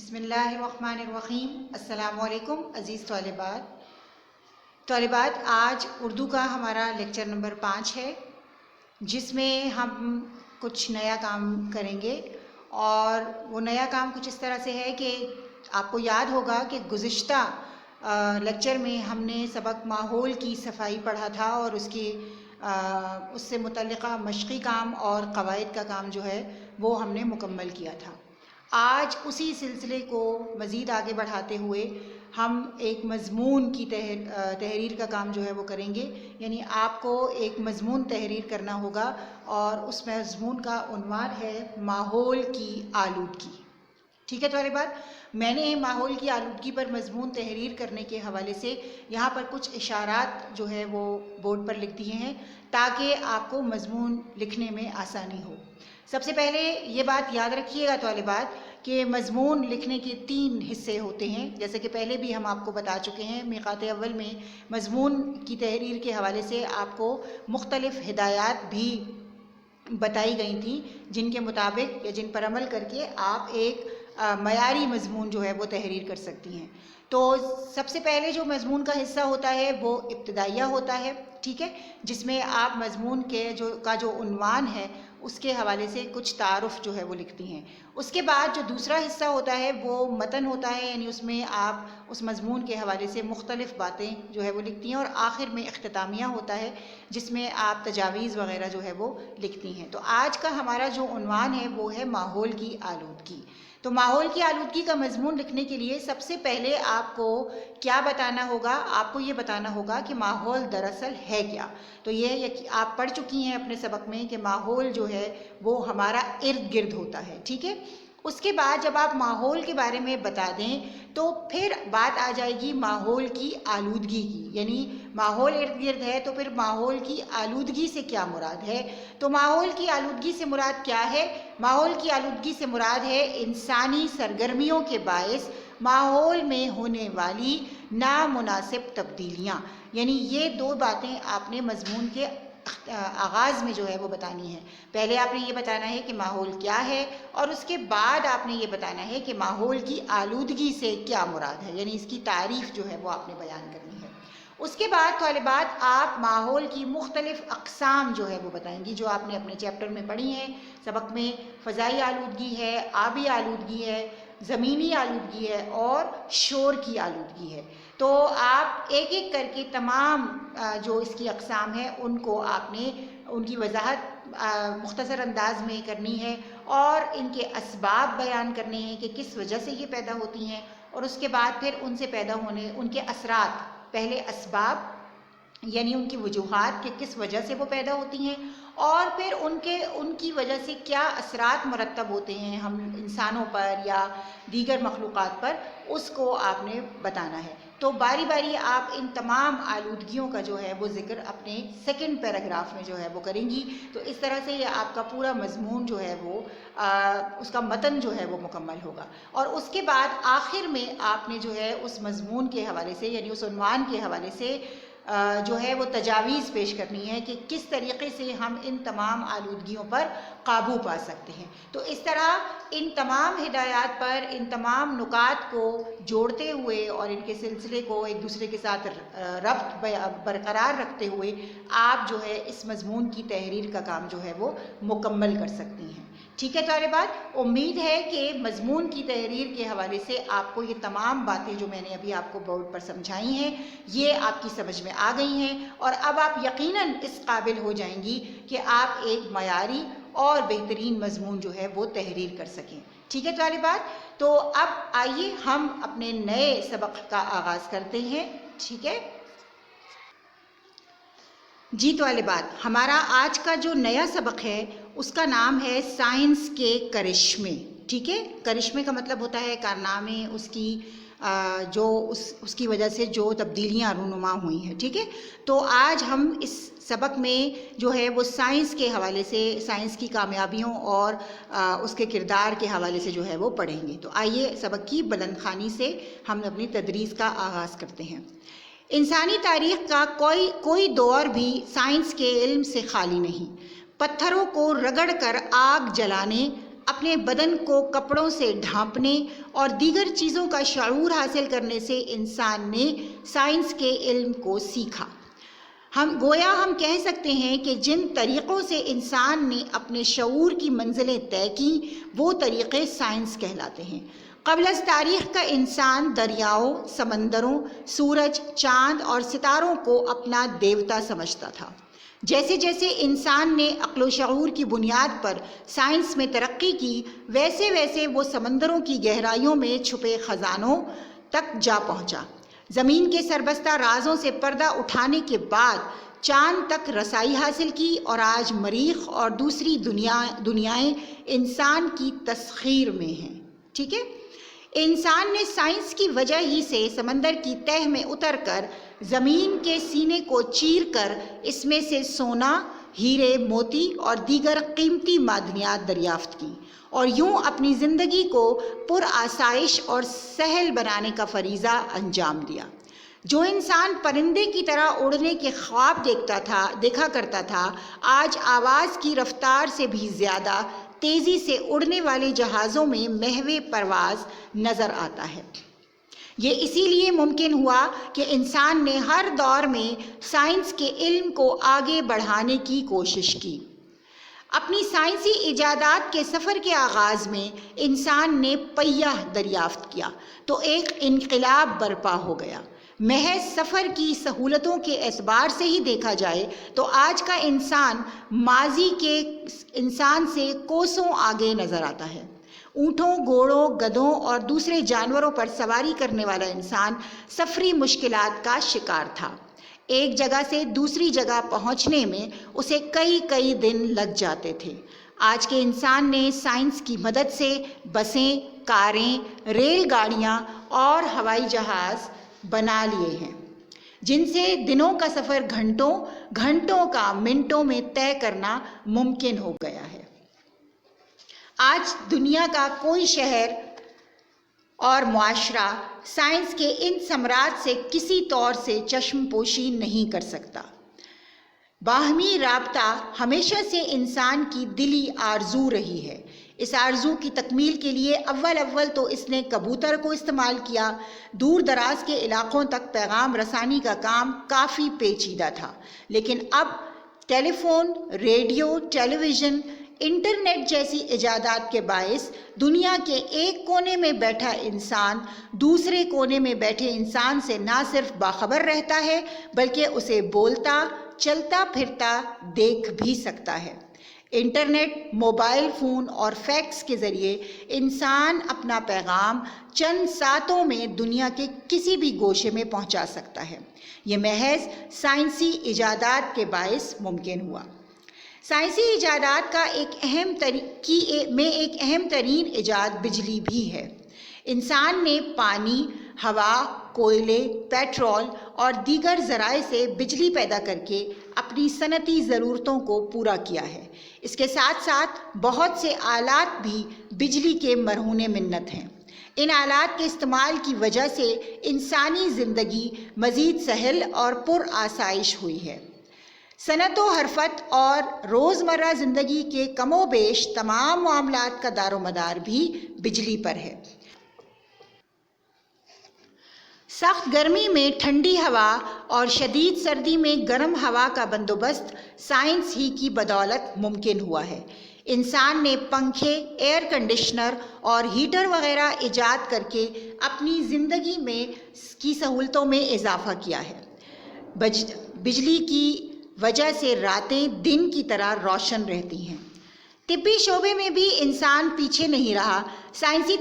بسم اللہ الرحمن الرحیم۔ السلام علیکم عزیز طالبات، آج اردو کا ہمارا لیکچر نمبر 5 ہے، جس میں ہم کچھ نیا کام کریں گے، اور وہ نیا کام کچھ اس طرح سے ہے کہ آپ کو یاد ہوگا کہ گزشتہ لیکچر میں ہم نے سبق ماحول کی صفائی پڑھا تھا، اور اس سے متعلقہ مشقی کام اور قواعد کا کام جو ہے وہ ہم نے مکمل کیا تھا۔ آج اسی سلسلے کو مزید آگے بڑھاتے ہوئے ہم ایک مضمون کی تحریر کا کام جو ہے وہ کریں گے، یعنی آپ کو ایک مضمون تحریر کرنا ہوگا، اور اس مضمون کا عنوان ہے ماحول کی آلودگی۔ ٹھیک ہے طالبات، میں نے ماحول کی آلودگی پر مضمون تحریر کرنے کے حوالے سے یہاں پر کچھ اشارات جو ہے وہ بورڈ پر لکھ دیے ہیں، تاکہ آپ کو مضمون لکھنے میں آسانی ہو۔ سب سے پہلے یہ بات یاد رکھیے گا طالبات کہ مضمون لکھنے کے 3 حصے ہوتے ہیں، جیسے کہ پہلے بھی ہم آپ کو بتا چکے ہیں۔ میقات اول میں مضمون کی تحریر کے حوالے سے آپ کو مختلف ہدایات بھی بتائی گئی تھیں، جن کے مطابق یا جن پر عمل کر کے آپ ایک معیاری مضمون جو ہے وہ تحریر کر سکتی ہیں۔ تو سب سے پہلے جو مضمون کا حصہ ہوتا ہے وہ ابتدائیہ ہوتا ہے، ٹھیک ہے، جس میں آپ مضمون کا جو عنوان ہے اس کے حوالے سے کچھ تعارف جو ہے وہ لکھتی ہیں۔ اس کے بعد جو دوسرا حصہ ہوتا ہے وہ متن ہوتا ہے، یعنی اس میں آپ اس مضمون کے حوالے سے مختلف باتیں جو ہے وہ لکھتی ہیں، اور آخر میں اختتامیہ ہوتا ہے جس میں آپ تجاویز وغیرہ جو ہے وہ لکھتی ہیں۔ تو آج کا ہمارا جو عنوان ہے وہ ہے ماحول کی آلودگی۔ تو ماحول کی آلودگی کا مضمون لکھنے کے لیے سب سے پہلے آپ کو کیا بتانا ہوگا؟ آپ کو یہ بتانا ہوگا کہ ماحول دراصل ہے کیا۔ تو یہ آپ پڑھ چکی ہیں اپنے سبق میں کہ ماحول جو ہے وہ ہمارا ارد گرد ہوتا ہے، ٹھیک ہے۔ اس کے بعد جب آپ ماحول کے بارے میں بتا دیں تو پھر بات آ جائے گی ماحول کی آلودگی کی، یعنی ماحول ارد گرد ہے تو پھر ماحول کی آلودگی سے کیا مراد ہے؟ تو ماحول کی آلودگی سے مراد کیا ہے؟ ماحول کی آلودگی سے مراد ہے انسانی سرگرمیوں کے باعث ماحول میں ہونے والی نامناسب تبدیلیاں، یعنی یہ 2 باتیں آپ نے مضمون کے آغاز میں جو ہے وہ بتانی ہے۔ پہلے آپ نے یہ بتانا ہے کہ ماحول کیا ہے، اور اس کے بعد آپ نے یہ بتانا ہے کہ ماحول کی آلودگی سے کیا مراد ہے، یعنی اس کی تعریف جو ہے وہ آپ نے بیان کرنی ہے۔ اس کے بعد طالبات آپ ماحول کی مختلف اقسام جو ہے وہ بتائیں گی، جو آپ نے اپنے چیپٹر میں پڑھی ہیں سبق میں۔ فضائی آلودگی ہے، آبی آلودگی ہے، زمینی آلودگی ہے، اور شور کی آلودگی ہے۔ تو آپ ایک ایک کر کے تمام جو اس کی اقسام ہیں ان کو آپ نے ان کی وضاحت مختصر انداز میں کرنی ہے، اور ان کے اسباب بیان کرنے ہیں کہ کس وجہ سے یہ پیدا ہوتی ہیں، اور اس کے بعد پھر ان سے پیدا ہونے ان کے اثرات، پہلے اسباب یعنی ان کی وجوہات کہ کس وجہ سے وہ پیدا ہوتی ہیں، اور پھر ان کی وجہ سے کیا اثرات مرتب ہوتے ہیں ہم انسانوں پر یا دیگر مخلوقات پر، اس کو آپ نے بتانا ہے۔ تو باری باری آپ ان تمام آلودگیوں کا جو ہے وہ ذکر اپنے 2nd پیراگراف میں جو ہے وہ کریں گی۔ تو اس طرح سے یہ آپ کا پورا مضمون جو ہے وہ اس کا متن جو ہے وہ مکمل ہوگا، اور اس کے بعد آخر میں آپ نے جو ہے اس مضمون کے حوالے سے یعنی اس عنوان کے حوالے سے جو ہے وہ تجاویز پیش کرنی ہے کہ کس طریقے سے ہم ان تمام آلودگیوں پر قابو پا سکتے ہیں۔ تو اس طرح ان تمام ہدایات پر ان تمام نکات کو جوڑتے ہوئے اور ان کے سلسلے کو ایک دوسرے کے ساتھ ربط برقرار رکھتے ہوئے آپ جو ہے اس مضمون کی تحریر کا کام جو ہے وہ مکمل کر سکتی ہیں۔ ٹھیک ہے طالبات، امید ہے کہ مضمون کی تحریر کے حوالے سے آپ کو یہ تمام باتیں جو میں نے ابھی آپ کو بورڈ پر سمجھائی ہیں یہ آپ کی سمجھ میں آ گئی ہیں، اور اب آپ یقیناً اس قابل ہو جائیں گی کہ آپ ایک معیاری اور بہترین مضمون جو ہے وہ تحریر کر سکیں۔ ٹھیک ہے طالبات، تو اب آئیے ہم اپنے نئے سبق کا آغاز کرتے ہیں۔ ٹھیک ہے جی طالبات، ہمارا آج کا جو نیا سبق ہے اس کا نام ہے سائنس کے کرشمے۔ ٹھیک ہے، کرشمے کا مطلب ہوتا ہے کارنامے، اس کی جو اس کی وجہ سے جو تبدیلیاں رونما ہوئی ہیں۔ ٹھیک ہے، تو آج ہم اس سبق میں جو ہے وہ سائنس کے حوالے سے سائنس کی کامیابیوں اور اس کے کردار کے حوالے سے جو ہے وہ پڑھیں گے۔ تو آئیے سبق کی بلند خوانی سے ہم اپنی تدریس کا آغاز کرتے ہیں۔ انسانی تاریخ کا کوئی دور بھی سائنس کے علم سے خالی نہیں۔ پتھروں کو رگڑ کر آگ جلانے، اپنے بدن کو کپڑوں سے ڈھانپنے اور دیگر چیزوں کا شعور حاصل کرنے سے انسان نے سائنس کے علم کو سیکھا۔ ہم کہہ سکتے ہیں کہ جن طریقوں سے انسان نے اپنے شعور کی منزلیں طے کی وہ طریقے سائنس کہلاتے ہیں۔ قبل از تاریخ کا انسان دریاؤں، سمندروں، سورج، چاند اور ستاروں کو اپنا دیوتا سمجھتا تھا۔ جیسے جیسے انسان نے عقل و شعور کی بنیاد پر سائنس میں ترقی کی، ویسے ویسے وہ سمندروں کی گہرائیوں میں چھپے خزانوں تک جا پہنچا۔ زمین کے سربستہ رازوں سے پردہ اٹھانے کے بعد چاند تک رسائی حاصل کی، اور آج مریخ اور دوسری دنیائیں انسان کی تسخیر میں ہیں۔ ٹھیک ہے، انسان نے سائنس کی وجہ ہی سے سمندر کی تہ میں اتر کر زمین کے سینے کو چیر کر اس میں سے سونا، ہیرے، موتی اور دیگر قیمتی معدنیات دریافت کی، اور یوں اپنی زندگی کو پر آسائش اور سہل بنانے کا فریضہ انجام دیا۔ جو انسان پرندے کی طرح اڑنے کے خواب دیکھا کرتا تھا، آج آواز کی رفتار سے بھی زیادہ تیزی سے اڑنے والے جہازوں میں محو پرواز نظر آتا ہے۔ یہ اسی لیے ممکن ہوا کہ انسان نے ہر دور میں سائنس کے علم کو آگے بڑھانے کی کوشش کی۔ اپنی سائنسی ایجادات کے سفر کے آغاز میں انسان نے پہیہ دریافت کیا تو ایک انقلاب برپا ہو گیا۔ محض سفر کی سہولتوں کے اعتبار سے ہی دیکھا جائے تو آج کا انسان ماضی کے انسان سے کوسوں آگے نظر آتا ہے۔ اونٹوں، گھوڑوں، گدھوں اور دوسرے جانوروں پر سواری کرنے والا انسان سفری مشکلات کا شکار تھا۔ ایک جگہ سے دوسری جگہ پہنچنے میں اسے کئی دن لگ جاتے تھے۔ آج کے انسان نے سائنس کی مدد سے بسیں، کاریں، ریل گاڑیاں اور ہوائی جہاز بنا لیے ہیں، جن سے دنوں کا سفر گھنٹوں کا منٹوں میں طے کرنا ممکن ہو گیا ہے۔ آج دنیا کا کوئی شہر اور معاشرہ سائنس کے ان ثمرات سے کسی طور سے چشم پوشی نہیں کر سکتا۔ باہمی رابطہ ہمیشہ سے انسان کی دلی آرزو رہی ہے۔ اس آرزو کی تکمیل کے لیے اول تو اس نے کبوتر کو استعمال کیا۔ دور دراز کے علاقوں تک پیغام رسانی کا کام کافی پیچیدہ تھا، لیکن اب ٹیلی فون، ریڈیو، ٹیلی ویژن، انٹرنیٹ جیسی ایجادات کے باعث دنیا کے ایک کونے میں بیٹھا انسان دوسرے کونے میں بیٹھے انسان سے نہ صرف باخبر رہتا ہے بلکہ اسے بولتا، چلتا پھرتا دیکھ بھی سکتا ہے۔ انٹرنیٹ، موبائل فون اور فیکس کے ذریعے انسان اپنا پیغام چند ساتوں میں دنیا کے کسی بھی گوشے میں پہنچا سکتا ہے۔ یہ محض سائنسی ایجادات کے باعث ممکن ہوا۔ سائنسی ایجادات کا ایک اہم ترین ایجاد بجلی بھی ہے۔ انسان نے پانی، ہوا، کوئلے، پیٹرول اور دیگر ذرائع سے بجلی پیدا کر کے اپنی صنعتی ضرورتوں کو پورا کیا ہے۔ اس کے ساتھ ساتھ بہت سے آلات بھی بجلی کے مرہون منت ہیں۔ ان آلات کے استعمال کی وجہ سے انسانی زندگی مزید سہل اور پر آسائش ہوئی ہے۔ صنعت و حرفت اور روزمرہ زندگی کے کم و بیش تمام معاملات کا دار و مدار بھی بجلی پر ہے۔ سخت گرمی میں ٹھنڈی ہوا اور شدید سردی میں گرم ہوا کا بندوبست سائنس ہی کی بدولت ممکن ہوا ہے۔ انسان نے پنکھے، ایئر کنڈیشنر اور ہیٹر وغیرہ ایجاد کر کے اپنی زندگی کی سہولتوں میں اضافہ کیا ہے۔ بجلی کی وجہ سے راتیں دن کی طرح روشن رہتی ہیں۔ طبی شعبے میں بھی انسان پیچھے نہیں رہا۔ سائنسی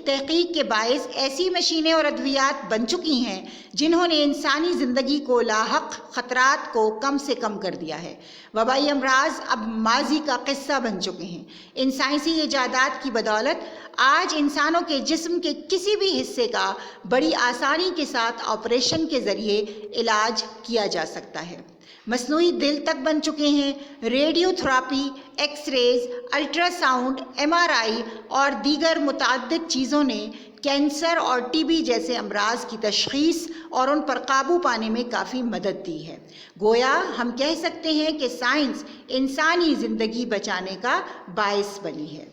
تحقیق کے باعث ایسی مشینیں اور ادویات بن چکی ہیں جنہوں نے انسانی زندگی کو لاحق خطرات کو کم سے کم کر دیا ہے۔ وبائی امراض اب ماضی کا قصہ بن چکے ہیں۔ ان سائنسی ایجادات کی بدولت آج انسانوں کے جسم کے کسی بھی حصے کا بڑی آسانی کے ساتھ آپریشن کے ذریعے علاج کیا جا سکتا ہے۔ مصنوعی دل تک بن چکے ہیں۔ Radio therapy, x raise, ultra sound, MRI اور دیگر متعدد چیزوں نے کینسر اور TB جیسے امراض کی تشخیص اور ان پر قابو پانے میں کافی مدد دی ہے۔ گویا ہم کہہ سکتے ہیں کہ سائنس انسانی زندگی بچانے کا باعث بنی ہے۔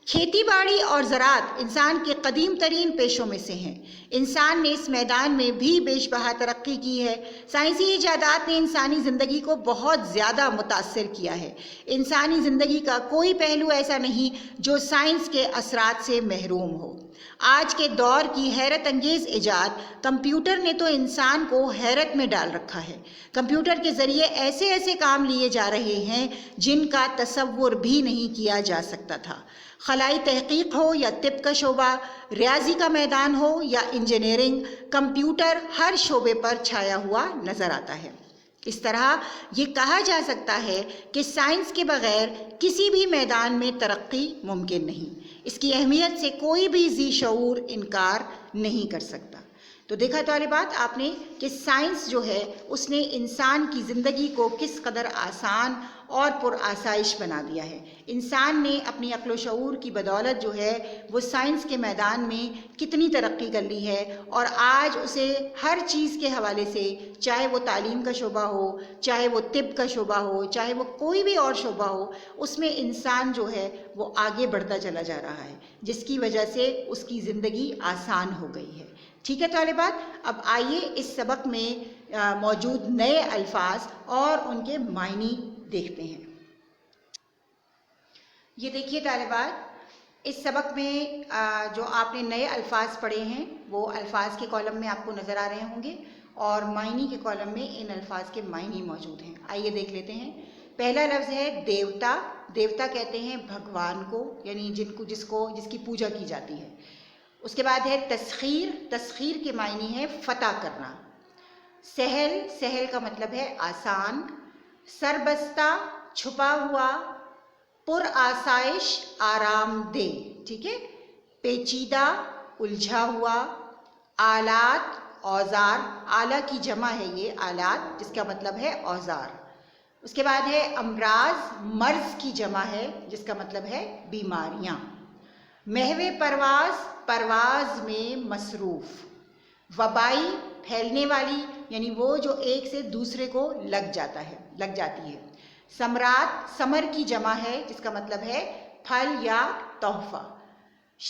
کھیتی باڑی اور زراعت انسان کے قدیم ترین پیشوں میں سے ہیں۔ انسان نے اس میدان میں بھی بیش بہا ترقی کی ہے۔ سائنسی ایجادات نے انسانی زندگی کو بہت زیادہ متاثر کیا ہے۔ انسانی زندگی کا کوئی پہلو ایسا نہیں جو سائنس کے اثرات سے محروم ہو۔ آج کے دور کی حیرت انگیز ایجاد کمپیوٹر نے تو انسان کو حیرت میں ڈال رکھا ہے۔ کمپیوٹر کے ذریعے ایسے ایسے کام لیے جا رہے ہیں جن کا تصور بھی نہیں کیا جا سکتا تھا۔ خلائی تحقیق ہو یا طب کا شعبہ، ریاضی کا میدان ہو یا انجینئرنگ، کمپیوٹر ہر شعبے پر چھایا ہوا نظر آتا ہے۔ اس طرح یہ کہا جا سکتا ہے کہ سائنس کے بغیر کسی بھی میدان میں ترقی ممکن نہیں۔ اس کی اہمیت سے کوئی بھی ذی شعور انکار نہیں کر سکتا۔ تو دیکھا طالبات آپ نے کہ سائنس جو ہے اس نے انسان کی زندگی کو کس قدر آسان اور پر آسائش بنا دیا ہے۔ انسان نے اپنی عقل و شعور کی بدولت جو ہے وہ سائنس کے میدان میں کتنی ترقی کر لی ہے، اور آج اسے ہر چیز کے حوالے سے، چاہے وہ تعلیم کا شعبہ ہو، چاہے وہ طب کا شعبہ ہو، چاہے وہ کوئی بھی اور شعبہ ہو، اس میں انسان جو ہے وہ آگے بڑھتا چلا جا رہا ہے، جس کی وجہ سے اس کی زندگی آسان ہو گئی ہے۔ ٹھیک ہے طالبات، اب آئیے اس سبق میں موجود نئے الفاظ اور ان کے معنی دیکھتے ہیں۔ یہ دیکھیے طالبات، اس سبق میں جو آپ نے نئے الفاظ پڑھے ہیں وہ الفاظ کے کالم میں آپ کو نظر آ رہے ہوں گے، اور معنی کے کالم میں ان الفاظ کے معنی موجود ہیں۔ آئیے دیکھ لیتے ہیں۔ پہلا لفظ ہے دیوتا۔ دیوتا کہتے ہیں بھگوان کو، یعنی جس کی پوجا کی جاتی ہے۔ اس کے بعد ہے تسخیر۔ تسخیر کے معنی ہے فتح کرنا۔ سہل، سہل کا مطلب ہے آسان۔ سربستہ، چھپا ہوا۔ پر آسائش، آرام دہ، ٹھیک ہے۔ پیچیدہ، الجھا ہوا۔ آلات، اوزار، آلہ کی جمع ہے یہ آلات، جس کا مطلب ہے اوزار۔ اس کے بعد ہے امراض، مرض کی جمع ہے جس کا مطلب ہے بیماریاں۔ محو پرواز، پرواز میں مصروف۔ وبائی، پھیلنے والی، یعنی وہ جو ایک سے دوسرے کو لگ جاتی ہے۔ ثمرات، ثمر کی جمع ہے جس کا مطلب ہے پھل یا تحفہ۔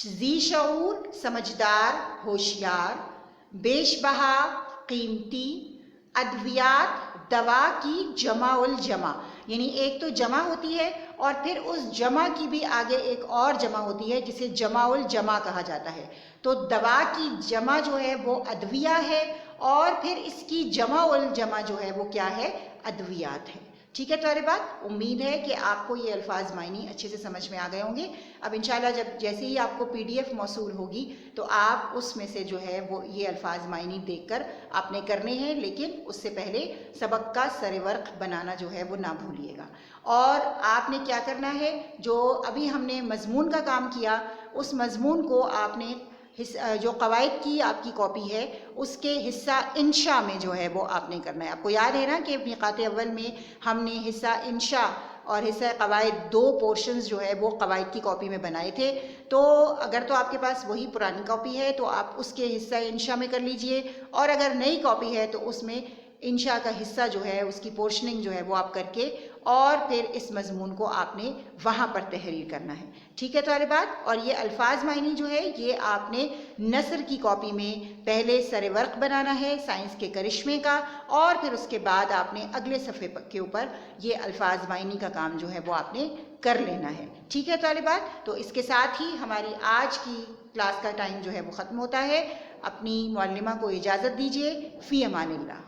ذی شعور، سمجھدار، ہوشیار۔ بیش بہا، قیمتی۔ ادویات، دوا کی جمع الجمع، یعنی ایک تو جمع ہوتی ہے اور پھر اس جمع کی بھی آگے ایک اور جمع ہوتی ہے جسے جمع الجمع کہا جاتا ہے۔ تو دوا کی جمع جو ہے وہ ادویہ ہے، اور پھر اس کی جمع الجمع جو ہے وہ کیا ہے؟ ادویات ہے۔ ٹھیک ہے طالبات، امید ہے کہ آپ کو یہ الفاظ معنی اچھے سے سمجھ میں آ گئے ہوں گے۔ اب انشاءاللہ جیسے ہی آپ کو PDF موصول ہوگی تو آپ اس میں سے جو ہے وہ یہ الفاظ معنی دیکھ کر آپ نے کرنے ہیں، لیکن اس سے پہلے سبق کا سر ورق بنانا جو ہے وہ نہ بھولیے گا۔ اور آپ نے کیا کرنا ہے، جو ابھی ہم نے مضمون کا کام کیا، اس مضمون کو آپ نے جو قواعد کی آپ کی کاپی ہے اس کے حصہ انشاء میں جو ہے وہ آپ نے کرنا ہے۔ آپ کو یاد ہے نا کہ نقاط اول میں ہم نے حصہ انشاء اور حصہ قواعد 2 پورشنز جو ہے وہ قواعد کی کاپی میں بنائے تھے۔ تو اگر تو آپ کے پاس وہی پرانی کاپی ہے تو آپ اس کے حصہ انشاء میں کر لیجئے، اور اگر نئی کاپی ہے تو اس میں انشاء کا حصہ جو ہے اس کی پورشننگ جو ہے وہ آپ کر کے، اور پھر اس مضمون کو آپ نے وہاں پر تحریر کرنا ہے۔ ٹھیک ہے طالبات، اور یہ الفاظ معنی جو ہے یہ آپ نے نثر کی کاپی میں پہلے سر ورق بنانا ہے سائنس کے کرشمے کا، اور پھر اس کے بعد آپ نے اگلے صفحے کے اوپر یہ الفاظ معنی کا کام جو ہے وہ آپ نے کر لینا ہے۔ ٹھیک ہے طالبات، تو اس کے ساتھ ہی ہماری آج کی کلاس کا ٹائم جو ہے وہ ختم ہوتا ہے۔ اپنی معلمہ کو اجازت دیجیے۔ فی امان اللہ۔